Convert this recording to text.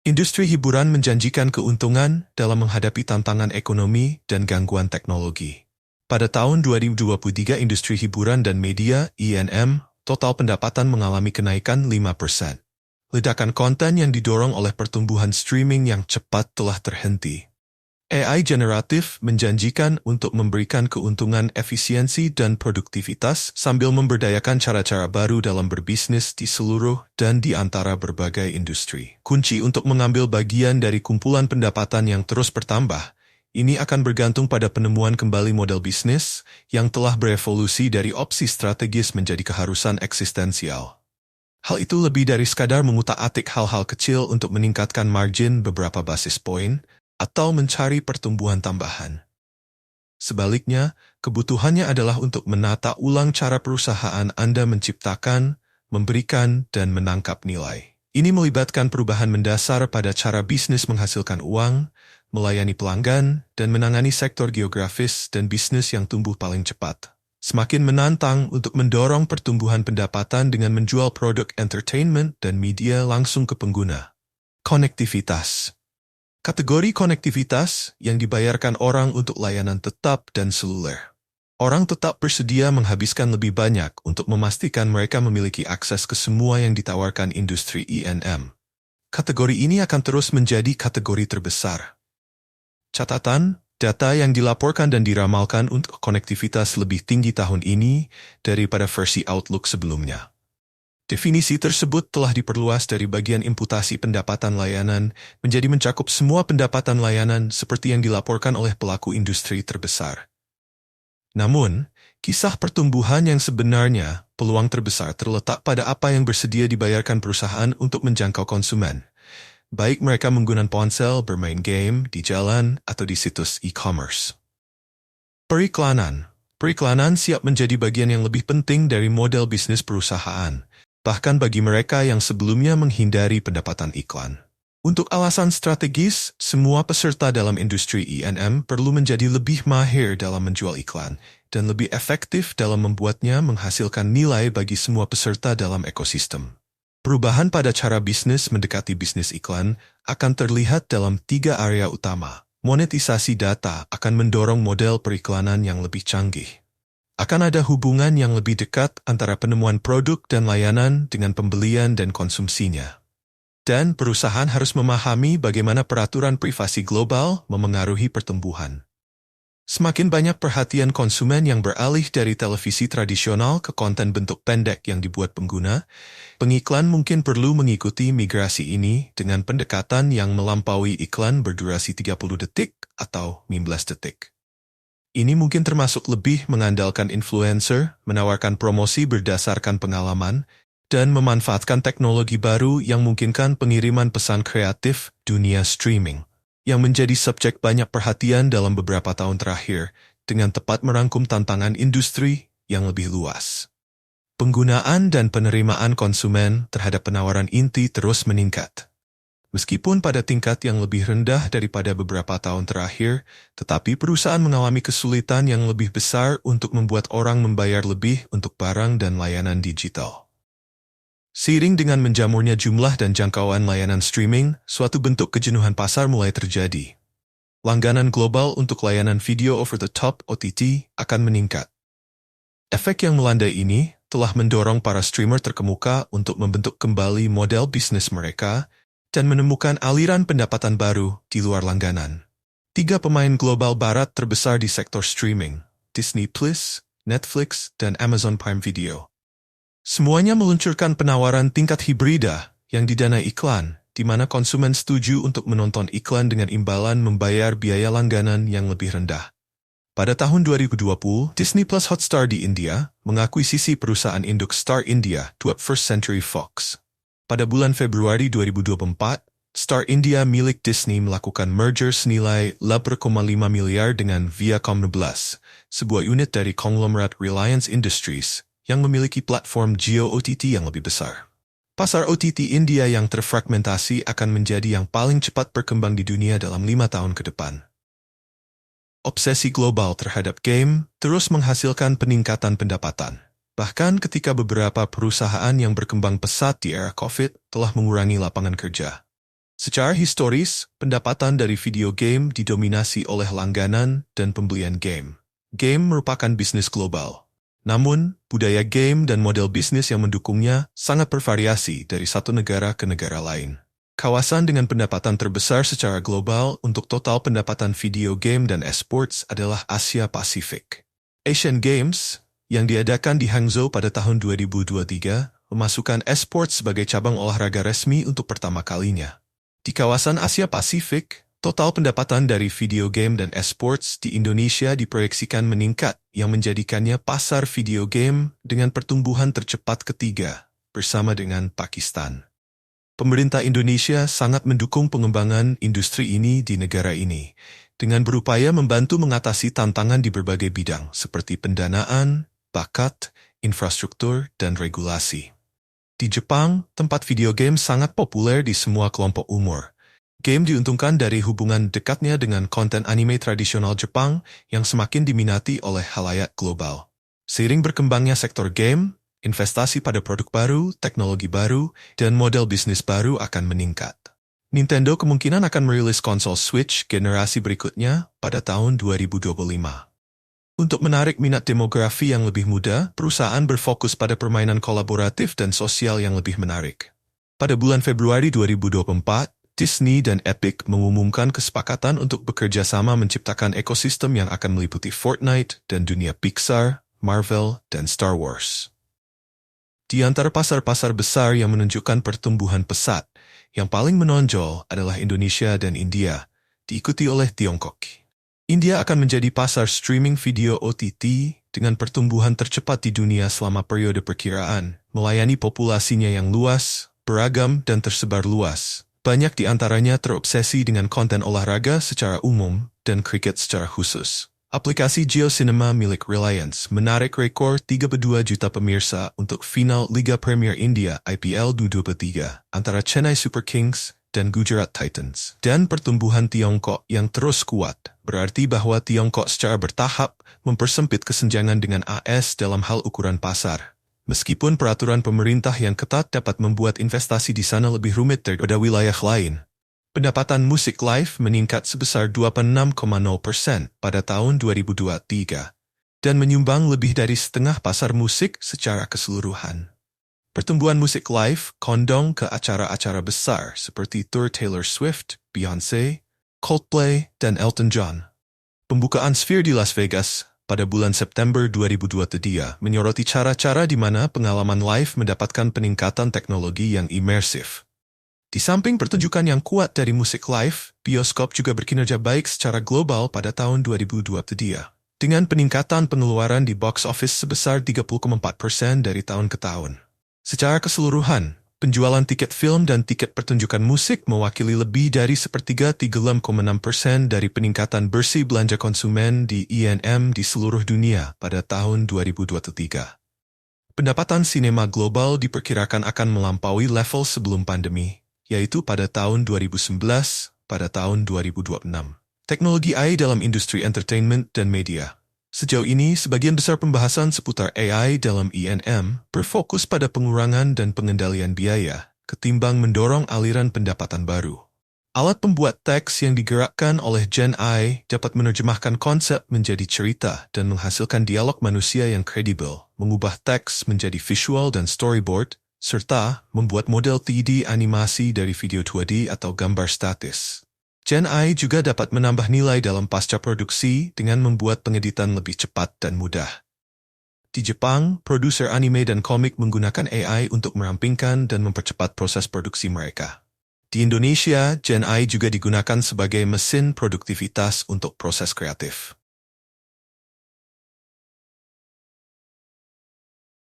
Industri hiburan menjanjikan keuntungan dalam menghadapi tantangan ekonomi dan gangguan teknologi. Pada tahun 2023, industri hiburan dan media (I&M) total pendapatan mengalami kenaikan 5%. Ledakan konten yang didorong oleh pertumbuhan streaming yang cepat telah terhenti. AI generatif menjanjikan untuk memberikan keuntungan efisiensi dan produktivitas sambil memberdayakan cara-cara baru dalam berbisnis di seluruh dan di antara berbagai industri. Kunci untuk mengambil bagian dari kumpulan pendapatan yang terus bertambah, ini akan bergantung pada penemuan kembali model bisnis yang telah berevolusi dari opsi strategis menjadi keharusan eksistensial. Hal itu lebih dari sekadar mengutak-atik hal-hal kecil untuk meningkatkan margin beberapa basis poin, atau mencari pertumbuhan tambahan. Sebaliknya, kebutuhannya adalah untuk menata ulang cara perusahaan Anda menciptakan, memberikan, dan menangkap nilai. Ini melibatkan perubahan mendasar pada cara bisnis menghasilkan uang, melayani pelanggan, dan menangani sektor geografis dan bisnis yang tumbuh paling cepat. Semakin menantang untuk mendorong pertumbuhan pendapatan dengan menjual produk entertainment dan media langsung ke pengguna. Konektivitas. Kategori konektivitas yang dibayarkan orang untuk layanan tetap dan seluler. Orang tetap bersedia menghabiskan lebih banyak untuk memastikan mereka memiliki akses ke semua yang ditawarkan industri I&M. Kategori ini akan terus menjadi kategori terbesar. Catatan, data yang dilaporkan dan diramalkan untuk konektivitas lebih tinggi tahun ini daripada versi Outlook sebelumnya. Definisi tersebut telah diperluas dari bagian imputasi pendapatan layanan menjadi mencakup semua pendapatan layanan seperti yang dilaporkan oleh pelaku industri terbesar. Namun, kisah pertumbuhan yang sebenarnya, peluang terbesar terletak pada apa yang bersedia dibayarkan perusahaan untuk menjangkau konsumen, baik mereka menggunakan ponsel, bermain game, di jalan, atau di situs e-commerce. Periklanan. Periklanan siap menjadi bagian yang lebih penting dari model bisnis perusahaan, bahkan bagi mereka yang sebelumnya menghindari pendapatan iklan. Untuk alasan strategis, semua peserta dalam industri I&M perlu menjadi lebih mahir dalam menjual iklan dan lebih efektif dalam membuatnya menghasilkan nilai bagi semua peserta dalam ekosistem. Perubahan pada cara bisnis mendekati bisnis iklan akan terlihat dalam 3 area utama. Monetisasi data akan mendorong model periklanan yang lebih canggih. Akan ada hubungan yang lebih dekat antara penemuan produk dan layanan dengan pembelian dan konsumsinya. Dan perusahaan harus memahami bagaimana peraturan privasi global memengaruhi pertumbuhan. Semakin banyak perhatian konsumen yang beralih dari televisi tradisional ke konten bentuk pendek yang dibuat pengguna, pengiklan mungkin perlu mengikuti migrasi ini dengan pendekatan yang melampaui iklan berdurasi 30 detik atau 15 detik. Ini mungkin termasuk lebih mengandalkan influencer, menawarkan promosi berdasarkan pengalaman, dan memanfaatkan teknologi baru yang memungkinkan pengiriman pesan kreatif dunia streaming, yang menjadi subjek banyak perhatian dalam beberapa tahun terakhir, dengan tepat merangkum tantangan industri yang lebih luas. Penggunaan dan penerimaan konsumen terhadap penawaran inti terus meningkat. Meskipun pada tingkat yang lebih rendah daripada beberapa tahun terakhir, tetapi perusahaan mengalami kesulitan yang lebih besar untuk membuat orang membayar lebih untuk barang dan layanan digital. Seiring dengan menjamurnya jumlah dan jangkauan layanan streaming, suatu bentuk kejenuhan pasar mulai terjadi. Langganan global untuk layanan video over-the-top (OTT) akan meningkat. Efek yang melandai ini telah mendorong para streamer terkemuka untuk membentuk kembali model bisnis mereka dan menemukan aliran pendapatan baru di luar langganan. 3 pemain global barat terbesar di sektor streaming, Disney+, Netflix, dan Amazon Prime Video. Semuanya meluncurkan penawaran tingkat hibrida yang didanai iklan, di mana konsumen setuju untuk menonton iklan dengan imbalan membayar biaya langganan yang lebih rendah. Pada tahun 2020, Disney Plus Hotstar di India mengakuisisi perusahaan induk Star India, 21st Century Fox. Pada bulan Februari 2024, Star India milik Disney melakukan merger senilai 8,5 miliar dengan Viacom 16, sebuah unit dari konglomerat Reliance Industries yang memiliki platform Jio OTT yang lebih besar. Pasar OTT India yang terfragmentasi akan menjadi yang paling cepat berkembang di dunia dalam 5 tahun ke depan. Obsesi global terhadap game terus menghasilkan peningkatan pendapatan. Bahkan ketika beberapa perusahaan yang berkembang pesat di era COVID telah mengurangi lapangan kerja. Secara historis, pendapatan dari video game didominasi oleh langganan dan pembelian game. Game merupakan bisnis global. Namun, budaya game dan model bisnis yang mendukungnya sangat bervariasi dari satu negara ke negara lain. Kawasan dengan pendapatan terbesar secara global untuk total pendapatan video game dan esports adalah Asia Pasifik. Asian Games, yang diadakan di Hangzhou pada tahun 2023, memasukkan esports sebagai cabang olahraga resmi untuk pertama kalinya. Di kawasan Asia Pasifik, total pendapatan dari video game dan esports di Indonesia diproyeksikan meningkat, yang menjadikannya pasar video game dengan pertumbuhan tercepat ketiga, bersama dengan Pakistan. Pemerintah Indonesia sangat mendukung pengembangan industri ini di negara ini, dengan berupaya membantu mengatasi tantangan di berbagai bidang seperti pendanaan, bakat, infrastruktur, dan regulasi. Di Jepang, tempat video game sangat populer di semua kelompok umur. Game diuntungkan dari hubungan dekatnya dengan konten anime tradisional Jepang yang semakin diminati oleh khalayak global. Seiring berkembangnya sektor game, investasi pada produk baru, teknologi baru, dan model bisnis baru akan meningkat. Nintendo kemungkinan akan merilis konsol Switch generasi berikutnya pada tahun 2025. Untuk menarik minat demografi yang lebih muda, perusahaan berfokus pada permainan kolaboratif dan sosial yang lebih menarik. Pada bulan Februari 2024, Disney dan Epic mengumumkan kesepakatan untuk bekerja sama menciptakan ekosistem yang akan meliputi Fortnite dan dunia Pixar, Marvel, dan Star Wars. Di antara pasar-pasar besar yang menunjukkan pertumbuhan pesat, yang paling menonjol adalah Indonesia dan India, diikuti oleh Tiongkok. India akan menjadi pasar streaming video OTT dengan pertumbuhan tercepat di dunia selama periode perkiraan, melayani populasinya yang luas, beragam, dan tersebar luas. Banyak di antaranya terobsesi dengan konten olahraga secara umum dan kriket secara khusus. Aplikasi GeoCinema milik Reliance menarik rekor 32 juta pemirsa untuk final Liga Premier India IPL 2023 antara Chennai Super Kings dan Gujarat Titans. Dan pertumbuhan Tiongkok yang terus kuat, berarti bahwa Tiongkok secara bertahap mempersempit kesenjangan dengan AS dalam hal ukuran pasar. Meskipun peraturan pemerintah yang ketat dapat membuat investasi di sana lebih rumit daripada wilayah lain. Pendapatan musik live meningkat sebesar 26,0% pada tahun 2023 dan menyumbang lebih dari setengah pasar musik secara keseluruhan. Pertumbuhan musik live kondong ke acara-acara besar seperti tour Taylor Swift, Beyoncé, Coldplay, dan Elton John. Pembukaan Sphere di Las Vegas pada bulan September 2023 menyoroti cara-cara di mana pengalaman live mendapatkan peningkatan teknologi yang imersif. Di samping pertunjukan yang kuat dari musik live, bioskop juga berkinerja baik secara global pada tahun 2023, dengan peningkatan pengeluaran di box office sebesar 30,4% dari tahun ke tahun. Secara keseluruhan, penjualan tiket film dan tiket pertunjukan musik mewakili lebih dari sepertiga 36,6% dari peningkatan bersih belanja konsumen di I&M di seluruh dunia pada tahun 2023. Pendapatan sinema global diperkirakan akan melampaui level sebelum pandemi, yaitu pada tahun 2019 pada tahun 2026. Teknologi AI dalam industri entertainment dan media. Sejauh ini, sebagian besar pembahasan seputar AI dalam I&M berfokus pada pengurangan dan pengendalian biaya, ketimbang mendorong aliran pendapatan baru. Alat pembuat teks yang digerakkan oleh Gen AI dapat menerjemahkan konsep menjadi cerita dan menghasilkan dialog manusia yang kredibel, mengubah teks menjadi visual dan storyboard, serta membuat model 3D animasi dari video 2D atau gambar statis. Gen AI juga dapat menambah nilai dalam pasca produksi dengan membuat pengeditan lebih cepat dan mudah. Di Jepang, produser anime dan komik menggunakan AI untuk merampingkan dan mempercepat proses produksi mereka. Di Indonesia, Gen AI juga digunakan sebagai mesin produktivitas untuk proses kreatif.